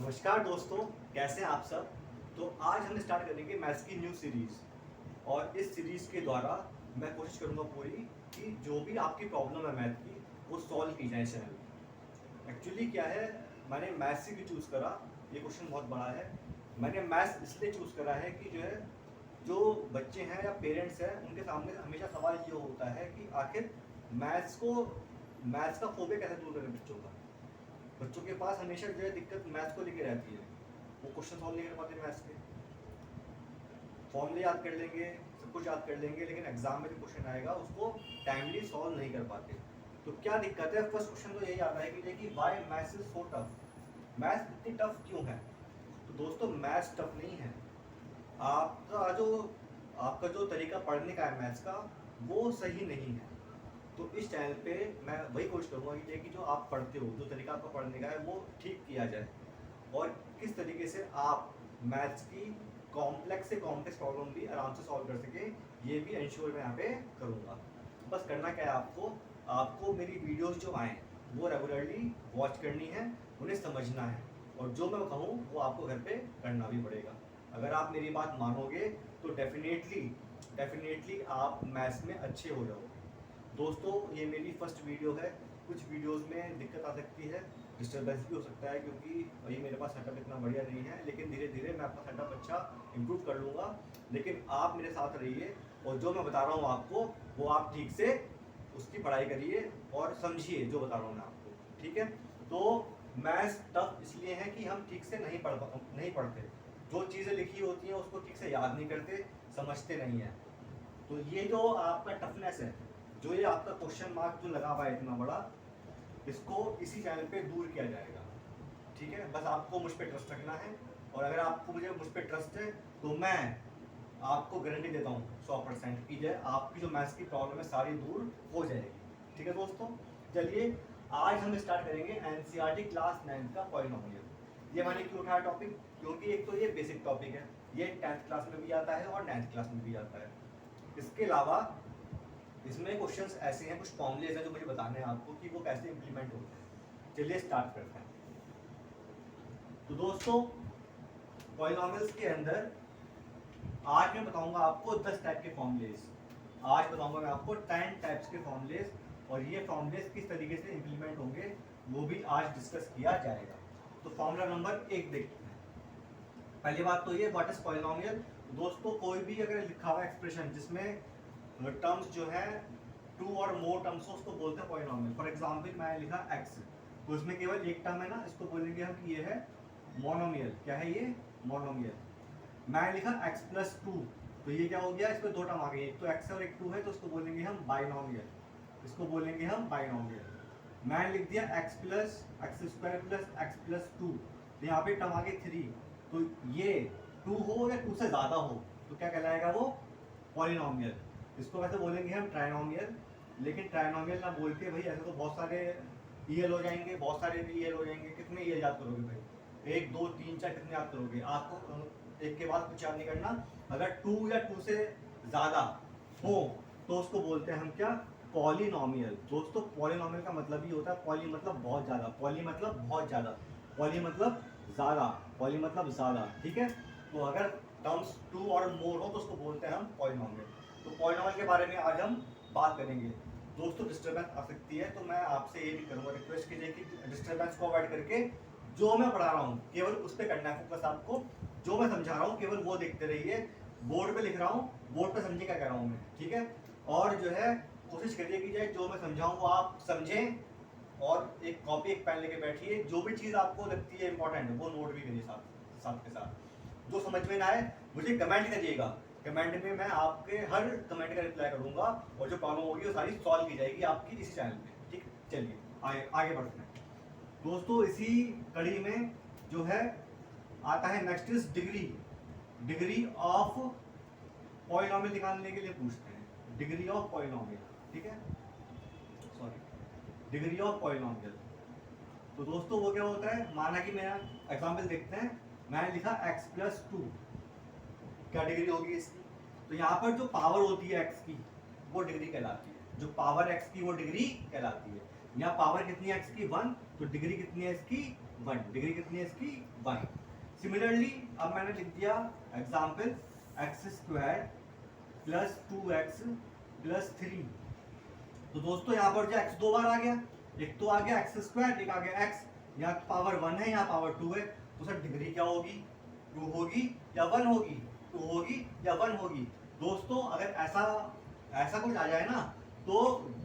नमस्कार दोस्तों, कैसे हैं आप सब। तो आज हम स्टार्ट करेंगे मैथ्स की न्यू सीरीज। और इस सीरीज के द्वारा मैं कोशिश करूंगा पूरी कि जो भी आपकी प्रॉब्लम है मैथ की वो सॉल्व की जाए चैनल में। एक्चुअली क्या है, मैंने मैथ्स से भी चूज़ करा, ये क्वेश्चन बहुत बड़ा है। मैंने मैथ्स इसलिए चूज़ करा है कि जो है, जो बच्चे हैं या पेरेंट्स हैं उनके सामने हमेशा सवाल ये होता है कि आखिर मैथ्स का फोबिया कैसे दूर करें बच्चों का। बच्चों के पास हमेशा जो है दिक्कत मैथ्स को लेकर रहती है, वो क्वेश्चन सॉल्व नहीं कर पाते मैथ्स के। फॉर्मूले याद कर लेंगे, सब कुछ याद कर लेंगे, लेकिन एग्जाम में जो क्वेश्चन आएगा उसको टाइमली सॉल्व नहीं कर पाते। तो क्या दिक्कत है, फर्स्ट क्वेश्चन तो यही आता है कि why maths is so tough, maths इतनी टफ क्यों है। तो दोस्तों मैथ्स टफ नहीं है, आपका जो आपका जो तरीका पढ़ने का है मैथ्स का वो सही नहीं है। तो इस चैनल पे मैं वही कोशिश करूँगा कि जो आप पढ़ते हो, जो तरीका आपका पढ़ने का है वो ठीक किया जाए, और किस तरीके से आप मैथ्स की कॉम्प्लेक्स से कॉम्प्लेक्स प्रॉब्लम भी आराम से सॉल्व कर सके, ये भी इंश्योर मैं यहाँ पे करूँगा। बस करना क्या है, आपको मेरी वीडियोस जो आएँ वो रेगुलरली वॉच करनी है, उन्हें समझना है, और जो मैं कहूँ वो आपको घर पे करना भी पड़ेगा। अगर आप मेरी बात मानोगे तो डेफिनेटली आप मैथ्स में अच्छे हो जाओगे। दोस्तों ये मेरी फर्स्ट वीडियो है, कुछ वीडियोस में दिक्कत आ सकती है, डिस्टर्बेंस भी हो सकता है, क्योंकि अभी मेरे पास सेटअप इतना बढ़िया नहीं है, लेकिन धीरे धीरे मैं अपना सेटअप अच्छा इम्प्रूव कर लूँगा। लेकिन आप मेरे साथ रहिए, और जो मैं बता रहा हूँ आपको वो आप ठीक से उसकी पढ़ाई करिए और समझिए जो बता रहा हूँ मैं आपको, ठीक है। तो मैथ्स टफ इसलिए है कि हम ठीक से नहीं पढ़ते, जो चीज़ें लिखी होती हैं उसको ठीक से याद नहीं करते, समझते नहीं हैं। तो ये जो आपका टफनेस है, जो ये आपका क्वेश्चन मार्क जो लगा हुआ है इतना बड़ा, इसको इसी चैनल पे दूर किया जाएगा, ठीक है। बस आपको मुझ पर ट्रस्ट रखना है, और अगर आपको मुझ पर ट्रस्ट है तो मैं आपको गारंटी देता हूँ 100% की जो आपकी जो मैथ्स की प्रॉब्लम है सारी दूर हो जाएगी, ठीक है दोस्तों। चलिए आज हम स्टार्ट करेंगे एनसीईआरटी क्लास 9 का पॉलिनोमियल। ये मैंने क्यों उठाया टॉपिक, क्योंकि एक तो ये बेसिक टॉपिक है, ये 10th क्लास में भी आता है और 9th क्लास में भी आता है। इसके अलावा इसमें क्वेश्चंस ऐसे हैं, कुछ फॉर्मूलेज हैं जो मुझे बताने हैं आपको कि वो कैसे इंप्लीमेंट होते हैं। चलिए स्टार्ट करते हैं। तो दोस्तों पॉलिनोमियल्स के अंदर आज मैं बताऊंगा आपको 10 टाइप के फॉर्मूलेज। आज बताऊंगा मैं आपको 10 टाइप्स के फॉर्मूलेज, और ये फॉर्मूलेज किस तरीके से इंप्लीमेंट होंगे वो भी आज डिस्कस किया जाएगा। तो फॉर्मूला नंबर 1 देखते हैं। पहली बात तो ये, व्हाट इज पॉलिनोमियल। दोस्तों कोई भी अगर लिखा हुआ एक्सप्रेशन जिसमें टर्म्स जो है 2 और मोर टर्म्स हो उसको बोलते हैं पॉलिनोमियल। फॉर एग्जांपल मैं लिखा x, तो इसमें केवल एक टर्म है ना, इसको बोलेंगे हम कि ये है मोनोमियल। क्या है ये? मोनोमियल। मैं लिखा x प्लस 2, तो ये क्या हो गया, इस पर दो टर्म आ गई, एक तो x और एक 2 है, तो इसको बोलेंगे हम बाइनोमियल, इसको बोलेंगे हम बाइनोमियल। मैं लिख दिया x plus x square plus x plus 2, तो यहाँ पे टर्म आ गई 3, तो ये 2 हो या 2 से ज़्यादा हो तो क्या कहलाएगा वो? पॉलिनोमियल। इसको वैसे बोलेंगे हम ट्राइनोमियल, लेकिन ट्राइनोमियल ना बोल के भाई ऐसे तो बहुत सारे ईएल हो जाएंगे, बहुत सारे भी ईएल हो जाएंगे। कितने ईएल याद करोगे भाई? 1 2 3 4 कितने याद करोगे? आपको एक के बाद कुछ याद नहीं करना। अगर 2 या 2 से ज़्यादा हो तो उसको बोलते हैं हम क्या? पॉलिनोमियल। दोस्तों पॉलिनोमियल का मतलब ही होता है, पॉली मतलब बहुत ज़्यादा, पॉली मतलब बहुत ज़्यादा, पॉली मतलब ज़्यादा, पॉली मतलब ज़्यादा, ठीक है। तो अगर टर्म्स 2 और मोर हो तो उसको बोलते हैं हम पॉलिनोमियल। तो पॉलिनोमियल के बारे में आज हम बात करेंगे। दोस्तों डिस्टर्बेंस आ सकती है, तो मैं आपसे ये भी करूँगा, रिक्वेस्ट कीजिए कि डिस्टर्बेंस को अवॉइड करके जो मैं पढ़ा रहा हूँ केवल उस पर करना है फोकस आपको। जो मैं समझा रहा हूँ केवल वो देखते रहिए। बोर्ड पे लिख रहा हूँ, बोर्ड पे समझिए क्या कह रहा हूँ मैं, ठीक है। और जो है कोशिश करिए कि जो मैं समझाऊँ वो आप समझें, और एक कॉपी एक पेन लेके बैठिए। जो भी चीज़ आपको लगती है इंपॉर्टेंट वो नोट भी करिए साथ साथ के साथ। जो समझ में ना आए मुझे कमेंट करिएगा, कमेंट में मैं आपके हर कमेंट का रिप्लाई करूंगा, और जो प्रॉब्लम होगी वो सारी सॉल्व की जाएगी आपकी इसी चैनल पे, ठीक। चलिए आगे बढ़ते हैं। दोस्तों इसी कड़ी में जो है आता है next is degree of polynomial निकालने के लिए पूछते हैं, डिग्री ऑफ पॉलिनोमियल, ठीक है, सॉरी, डिग्री ऑफ पॉलिनोमियल। तो दोस्तों वो क्या होता है, माना कि मेरा एग्जाम्पल देखते हैं, मैंने लिखा x प्लस 2, क्या डिग्री होगी इसकी? तो यहाँ पर जो पावर होती है x की वो डिग्री कहलाती है, जो पावर x की वो डिग्री कहलाती है। यहाँ पावर कितनी है x की? 1, तो डिग्री कितनी है इसकी 1, डिग्री कितनी है इसकी 1। सिमिलरली अब मैंने लिख दिया example x² plus 2x plus 3। तो दोस्तों यहाँ पर जो x 2 बार आ गया, एक तो आ गया x², एक आ गया x, यहाँ पावर 1 है, यहाँ पावर 2 है, तो सर डिग्री क्या होगी, 2 होगी या 1 होगी, 2 होगी या 1 होगी। दोस्तों अगर ऐसा कुछ आ जाए ना, तो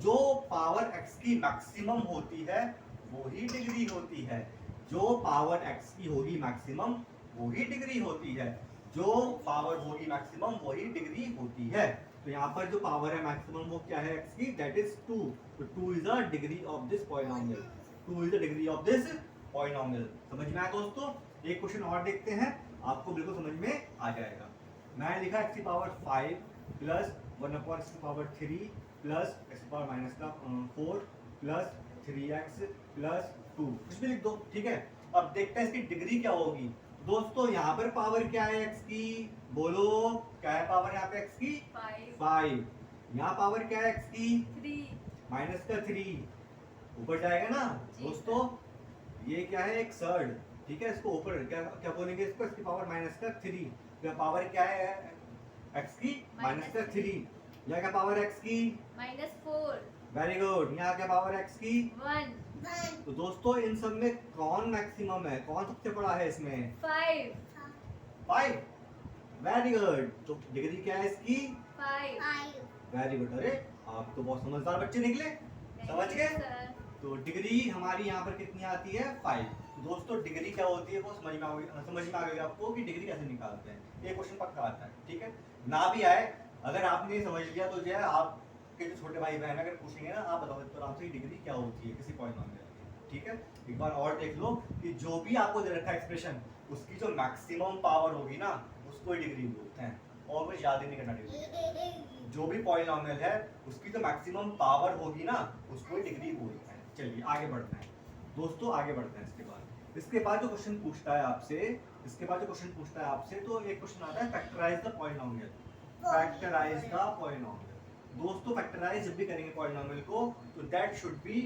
जो पावर x की मैक्सिमम होती है वही डिग्री होती है, जो पावर x की होगी मैक्सिमम वही डिग्री होती है, जो पावर होगी मैक्सिमम वही डिग्री होती है। तो यहाँ पर जो पावर है मैक्सिमम वो क्या है x की, दैट इज 2। तो 2 is the degree of this polynomial, 2 is the degree of this polynomial. समझ में आया दोस्तों? एक क्वेश्चन और देखते हैं, आपको बिल्कुल समझ में आ जाएगा। मैंने लिखा x की पावर 5 प्लस 1/x की पावर 3 प्लस x की पावर माइनस का 4 प्लस 3x प्लस 2, कुछ भी लिख दो, ठीक है। अब देखते हैं इसकी डिग्री क्या होगी। दोस्तों यहाँ पर पावर क्या है x की, बोलो क्या है पावर यहाँ पे x की 5। यहाँ पावर क्या है x की 3, माइनस का 3 ऊपर जाएगा ना दोस्तों, ये क्या है एक सर्ड, ठीक है। इसको ऊपर क्या क्या बोलेंगे इसको, इसकी पावर माइनस का 3। तो पावर क्या है x की माइनस का 3, यहाँ क्या पावर x की -4। Very good. यहाँ क्या पावर x की 1। तो दोस्तों इन सब में कौन मैक्सिमम है, कौन सबसे बड़ा है इसमें, 5। Very good. तो डिग्री क्या है इसकी 5। Very good. अरे आप तो बहुत समझदार बच्चे निकले, समझ गए। तो डिग्री हमारी यहाँ पर कितनी आती है 5। तो दोस्तों डिग्री क्या होती है वो समझ में आ गई आपको कि डिग्री कैसे निकालते हैं। ये क्वेश्चन पक्का आता है, ठीक है। ना भी आए, अगर आपने समझ लिया तो जो है आपके जो छोटे भाई बहन अगर पूछेंगे ना, आप बताओ तो आराम से डिग्री क्या होती है किसी पॉलिनोमियल की, ठीक है। एक बार और देख लो कि जो भी आपको दे रखा है एक्सप्रेशन, उसकी जो मैक्सिमम पावर होगी ना उसको डिग्री बोलते हैं, और कुछ याद ही नहीं करना डिग्री। जो भी पॉलिनोमियल है उसकी जो मैक्सिमम पावर होगी ना उसको डिग्री बोलते हैं। चलिए आगे बढ़ते हैं दोस्तों, आगे बढ़ते हैं। इसके बाद जो क्वेश्चन पूछता है आपसे, तो एक क्वेश्चन आता है factorize the polynomial. Factorize the polynomial. दोस्तों फैक्टराइज जब भी करेंगे पॉलिनोमियल को तो that should be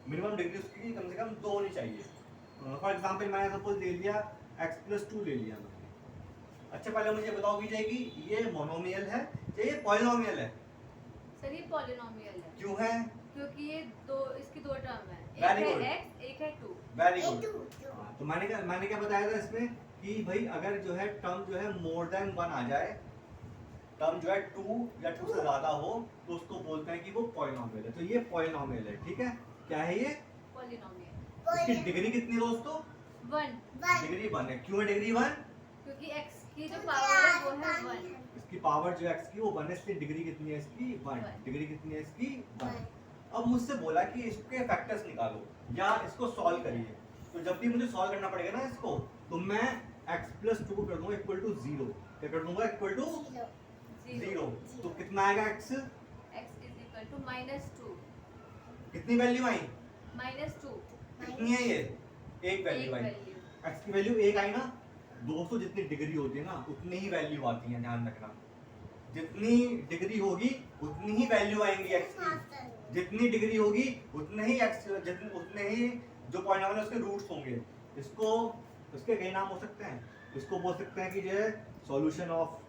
minimum degree उसकी कम से कम 2 होनी चाहिए। फॉर एग्जांपल मैंने सपोज ले लिया x + 2 ले लिया मैंने। अच्छा पहले मुझे बताओ कि जाएगी ये मोनोमियल है या ये पॉलिनोमियल है? सर ये पॉलिनोमियल है। क्यों है? क्योंकि ये इसकी 2 टर्म है, Very एक good. है x, एक है 2। Very good. तो मैंने क्या बताया था इसमें कि भाई अगर जो है टर्म जो है मोर देन 1 आ जाए, टर्म जो है 2 या 2 से ज्यादा हो तो उसको बोलते हैं कि वो पॉलिनोमियल है। तो ये पॉलिनोमियल है, ठीक है। क्या है ये पॉलिनोमियल। इसकी डिग्री कितनी है दोस्तों 1। डिग्री 1 है। क्यों है डिग्री 1? क्योंकि x की जो पावर है वो है 1। इसकी पावर जो x की वो 1 है, इसकी डिग्री कितनी है इसकी 1। डिग्री कितनी है इसकी 1। अब मुझसे बोला कि इसके फैक्टर्स निकालो या इसको सॉल्व करिए। तो जब भी मुझे सॉल्व करना पड़ेगा ना इसको, तो मैं x + 2 कर दूंगा इक्वल टू 0। क्या कर दूंगा इक्वल टू 0। तो कितना आएगा x x = -2। कितनी वैल्यू आई -2 कितनी है ये एक वैल्यू आई। x की वैल्यू 1 आई ना दोस्तों। जितनी डिग्री होती है ना उतनी ही वैल्यू आती है, ध्यान रखना। जितनी डिग्री होगी उतनी ही वैल्यू आएंगी x की। जितनी डिग्री होगी उतने ही जो पॉलिनोमियल उसके रूट्स होंगे। इसके कई नाम हो सकते हैं। इसको बोल सकते हैं कि जो है सॉल्यूशन ऑफ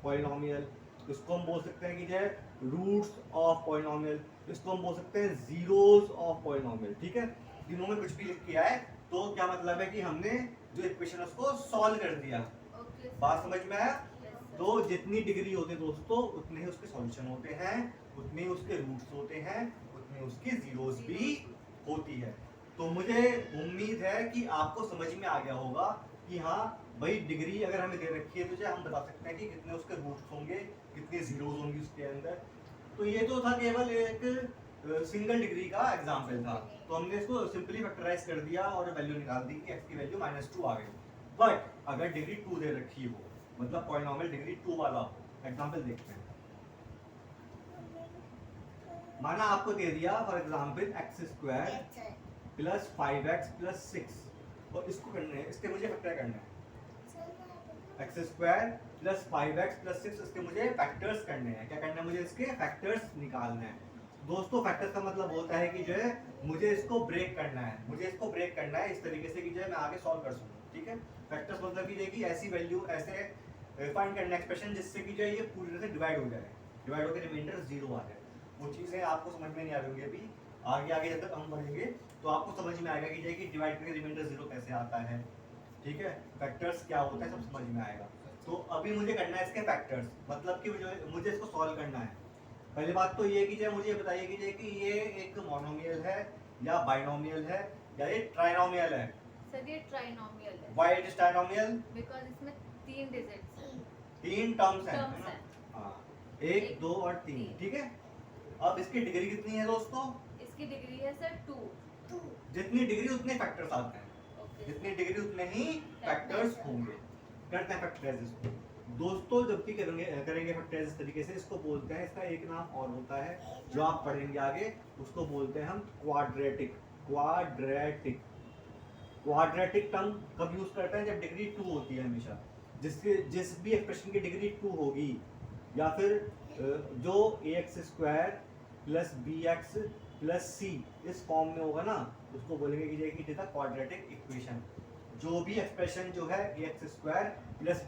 पॉलिनोमियल, इसको हम बोल सकते हैं कि जो है रूट्स ऑफ पॉलिनोमियल, इसको हम बोल सकते हैं जीरोस ऑफ पॉलिनोमियल, ठीक है। तीनों में कुछ भी लिख किया है तो क्या मतलब है कि हमने जो इक्वेशन उसको सॉल्व कर दिया। बात समझ में आया? तो जितनी डिग्री होती है दोस्तों उतने ही उसके सॉल्यूशन होते हैं, उतने ही उसके रूट्स होते हैं, उतने उसकी जीरोस भी होती है। तो मुझे उम्मीद है कि आपको समझ में आ गया होगा कि हाँ भाई डिग्री अगर हमें दे रखी है तो हम बता सकते हैं कि कितने उसके रूट्स होंगे, कितने जीरोस होंगी उसके अंदर। तो ये तो था केवल एक सिंगल डिग्री का एग्जाम्पल था। तो हमने इसको सिंपली फैक्टराइज कर दिया और वैल्यू निकाल दी कि x की वैल्यू -2 आ गई। बट अगर डिग्री 2 दे रखी हो, मतलब पॉलिनोमियल डिग्री 2 वाला हो, एग्जांपल देखते हैं। माना आपको दे दिया for example x² plus 5x plus 6 और इसको करना है, इसके मुझे फैक्टर करना है। x² प्लस 5x प्लस 6 इसके मुझे फैक्टर्स करने हैं। क्या करना है मुझे? इसके फैक्टर्स निकालना है। दोस्तों फैक्टर्स का मतलब होता है कि जो है मुझे इसको ब्रेक करना है, मुझे इसको ब्रेक करना है इस तरीके से कि जो है मैं आगे सॉल्व कर सकूं। ठीक है, फैक्टर्स मतलब कि जो है कि ऐसी वैल्यू ऐसे फाइंड करना एक्सप्रेशन जिससे कि जो है ये पूरी तरह से डिवाइड हो जाए, डिवाइड होकर रिमाइंडर 0 आ जाए। वो चीज़ें आपको समझ में नहीं आ रही होंगी अभी, आगे आगे जब तक हम बढ़ेंगे तो आपको समझ में आएगा कि जो है कि डिवाइड करके रिमाइंडर 0 कैसे आता है। ठीक है, फैक्टर्स क्या होता है सब समझ में आएगा। तो अभी मुझे करना है इसके फैक्टर्स, मतलब कि मुझे इसको सॉल्व करना है। पहली बात तो ये कि जो मुझे बताइए कि जो कि ये एक मोनोमियल है या बाइनोमियल है या ये ट्राइनोमियल है। सर ये ट्राइनोमियल है। Why it is trinomial? Because इसमें 3 डिजिट्स हैं। 3 टर्म्स हैं, टर्म्स है ना? हैं। हाँ, 1 2 और 3। ठीक है, अब इसकी डिग्री कितनी है दोस्तों? इसकी डिग्री है सर 2। जितनी डिग्री उतने फैक्टर्स आते हैं, ओके। जितनी डिग्री उतने ही फैक्टर्स होंगे। करते हैं फैक्टराइज इसको दोस्तों। जब भी करेंगे फैक्टराइज इस तरीके से, इसको बोलते हैं, इसका एक नाम और होता है जो आप पढ़ेंगे आगे, उसको बोलते हैं हम क्वाड्रेटिक। क्वाड्रेटिक क्वाड्रेटिक टर्म कब यूज करते हैं? जब डिग्री 2 होती है हमेशा। जिस भी एक्सप्रेशन की डिग्री 2 होगी या फिर जो ax² plus bx plus c इस फॉर्म में होगा ना, उसको बोलेंगे कि it is a quadratic equation. जो भी एक्सप्रेशन जो है ax² प्लस